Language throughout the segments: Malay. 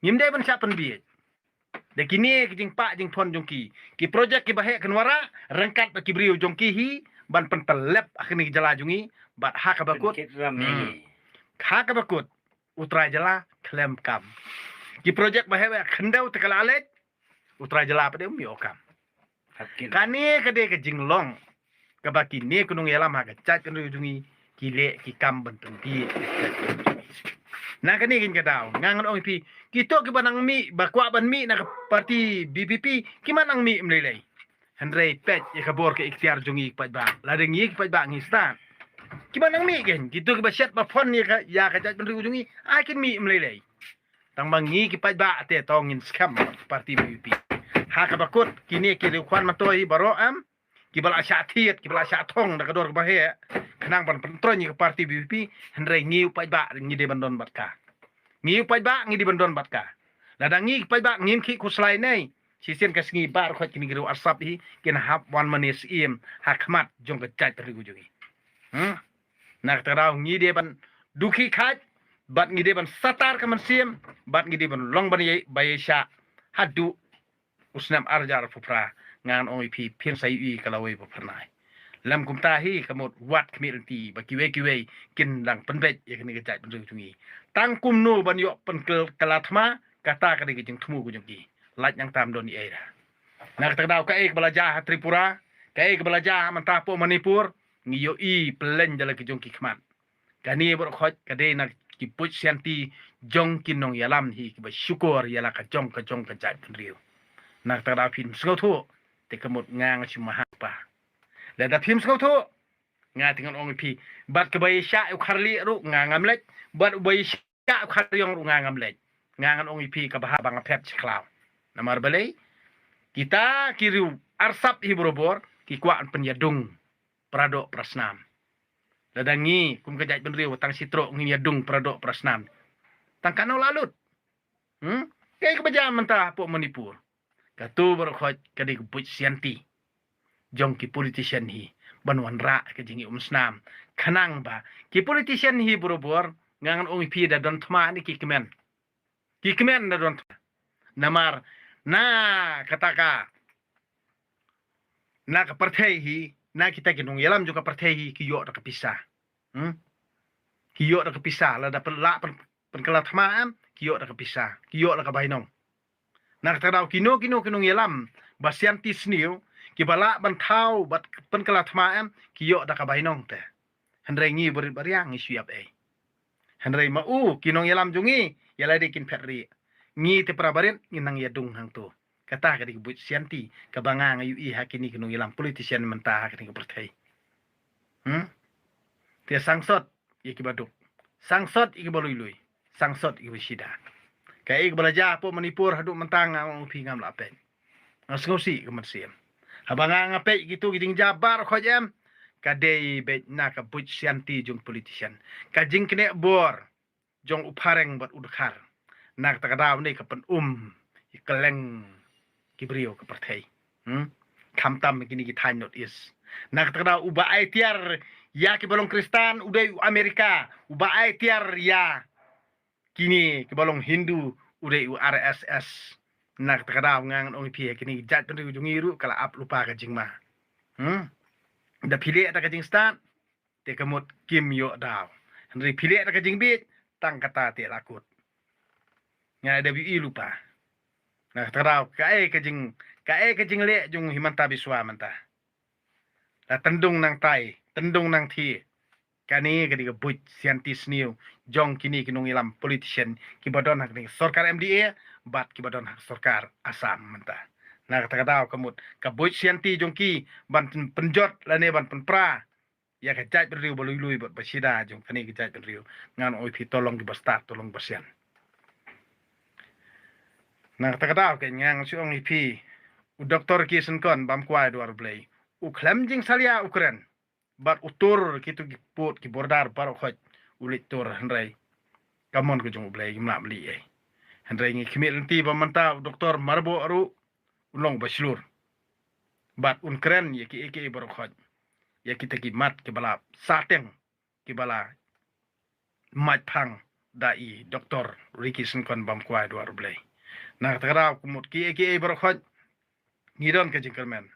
Ngim dai ban sya pen bi. De kini ki jing pak jing pon jongki. Ki projek ki bahek kenwara rengkat ki brio jongki hi ban pen telep akhni jala jungi bat ha ka bakut. Ha ka bakut utra jala klem kam. Ki projek bahek khendau tekala alet utra jala pade mi okam. Kani kade ke jing long ka baki ne kunung yalam ha ka chat kan jungi ki le ki kam ban tengki. Nah kani gin kadau ngangan ong pi kito ki banang mi bakwa ban mi na parti BPP ki manang mi mlelei Hendrei pet ya kabor ke ikhtiar jungi pat ba ladeng yi pat ba ngi stan ki banang mi gen kito ki basyat ba fon ya ka jat benru jungi akin mi mlelei tang bangi ki pat ba te tongin skam parti BPP ha ka bakut kini ki kwan matoi baro am ki bala syatiet ki bala syatong da kador ba he kenang ban pentron ni parti BPP Hendrei ngi pat ba ngi de bandon batka ngi pat ba ngi di bandon batka ladang ngi pat ba ngim ki kuslai nei sisen ka sngi bar khot kini gru asap hi ken hap wan manis im hakmat jong ka chat ri gujugi nak tarau ngi de ban duki khat bat ngi de ban satar ka man sim bat ngi de ban long ban ye bayesha hadu usnam arjar fupra ngan oi pi pin sai i kalawi pupernai lam kumta hi kamot wat kmirti ba kiwe kin lang penbet ye kini gajat benru jungi tang kumno ban yo pen kalathma kata ka digi jing thumu gujugi lat yang tam don era nak tadau ka ek belajar Tripura ka ek belajar mantah po Manipur ngiyo i plen jala ki jongki khman kani bor khoj kade nak ki puch sianti jong kinong yalam hi ki ba syukur yala ka jong ka jat penriu nak tadau pin sgau thu te kamot ngang simaha pa dan da phim sgau thu nga tingon ong pi bat ke bayi sya u kharli ru nga ngamlek bat bayi sya u kharyong ru nga ngamlek ngangan ong pi ka baha bang phep chklaw namar balai kita kiru arsap hibrobor ki kwa penyadung prado prasnam dadangi kum kajat benriu tang sitro ngi yadung prado prasnam tang kanau lalut kai kebaja mentah po Manipur katu berkhot kadi kebuj sianti jong ki politician hi banwan ra ke jingi snam khanang ba ki politician hi borobor ngangan ong pi da don thma ni ki kemen da don namar na kataka na ka partai hi na kita kinung yalam juga partai hi kiyo da kapisah kiyo da kapisah la da la penkala thma kiyo da kapisah kiyo da ka bainong na tadau kinung yalam basianti sniu ki bala ban thau bat penkala thma kiyo da ka bainong te hendrei ngi bariang ngi siap hendrei mau kinung yalam jungi yala dikin phetri ngi te prabarin nginang yadung hang tu kata ka dikbut sianti ka banga ngayu i hakini kinung yalam politician mentah hakini ka partai te sangsot iki baduk sangsot iki balui sangsot iki besida ka ik belajar po Manipur haduk mentang ngam upi ngam lapen ngasngosi kemersiam habanga ngape gitu giding jabar khojem kadei bet na ka but sianti jung politician ka jing kene bor jong upareng bat udkhar nak takadaw ni kapan ikaleng kibrio ke partai kamtam kini kita not is nak takadaw uba ai tiar ya ki balong Kristan udai Amerika uba ai tiar ya kini ki balong Hindu udai RSS nak takadaw ngang ong pi kini jat pendu jungiru kala ap lupa ka jingma da pilih ada ka jing stat te kamot kim yo daw henry pilih ada ka jing bit tang kata te lakut nga WI lupa nah terau kae kejing le jung himanta biswa manta la tendung nang tai tendung nang thi kani kadi buj sianti sniu jong kini kinung ilam politician ki badon hak ni sarkar MDA bat ki badon hak sarkar Assam manta nah kata kamut ka buj sianti jong ki ban penjot lane ban penpra ya ka jaj berriu balui bat basida jong kani ki jaj berriu ngan oi pi tolong di bastar tolong basian nah takadaw ke ngang siong ipi doktor ki senkon bam kwai duar blai u khlem jing salia Ukraine bat utur kitu giput ki bordar bar khoj ulit tur hendrai kamon ko jong blai gimla bli hendrai ngi khimil ti bam manta doktor marbo aru ulong baslur bat Ukraine ye ki eke bar khoj ye kita ki mat ki bala sateng ki bala mat phang dai Dr. Ricky Senkon bam kuai dua rublei nak takarau kumut ki barokhot ngidon ke jingkermen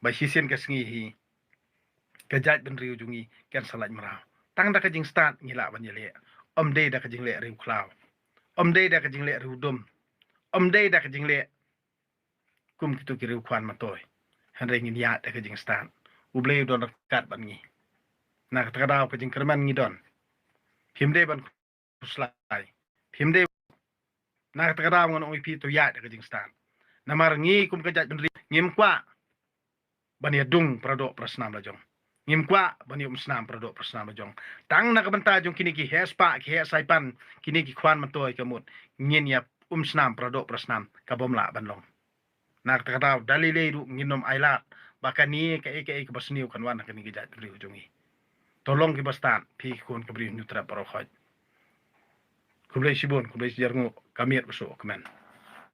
ba sisen ke sngi hi kejat ben riu jungi ken salaj merau tang da ke jing start ngila ban yele om dei da ke jing le riu klau om dei da ke jing le riu dum om dei da ke jing le kum kitu ki riu kwan matoy han re ngin ya da ke jing start ublei don kat ban ngi nak takarau ke jingkermen ngidon himde ban kuslai himde nak takarau ngon oi pi to ya da ke jing start namar ngi kum kejat ben riu ngim kwa bani dung produk prasnam lajong ngim kwa bani snam produk prasnam lajong tang nak benta jong kini ki hespa ki saipan kini ki khwan matoy kamut ngin ya snam produk prasnam kabom la ban long nak takataw dalile ru nginom ailat bakani ke basniu kanwan kini ki jat riu jongi tolong ki bastan pi kun kabri nutra parokhoj kublai sibon kublai jarngu kamiet besok kemen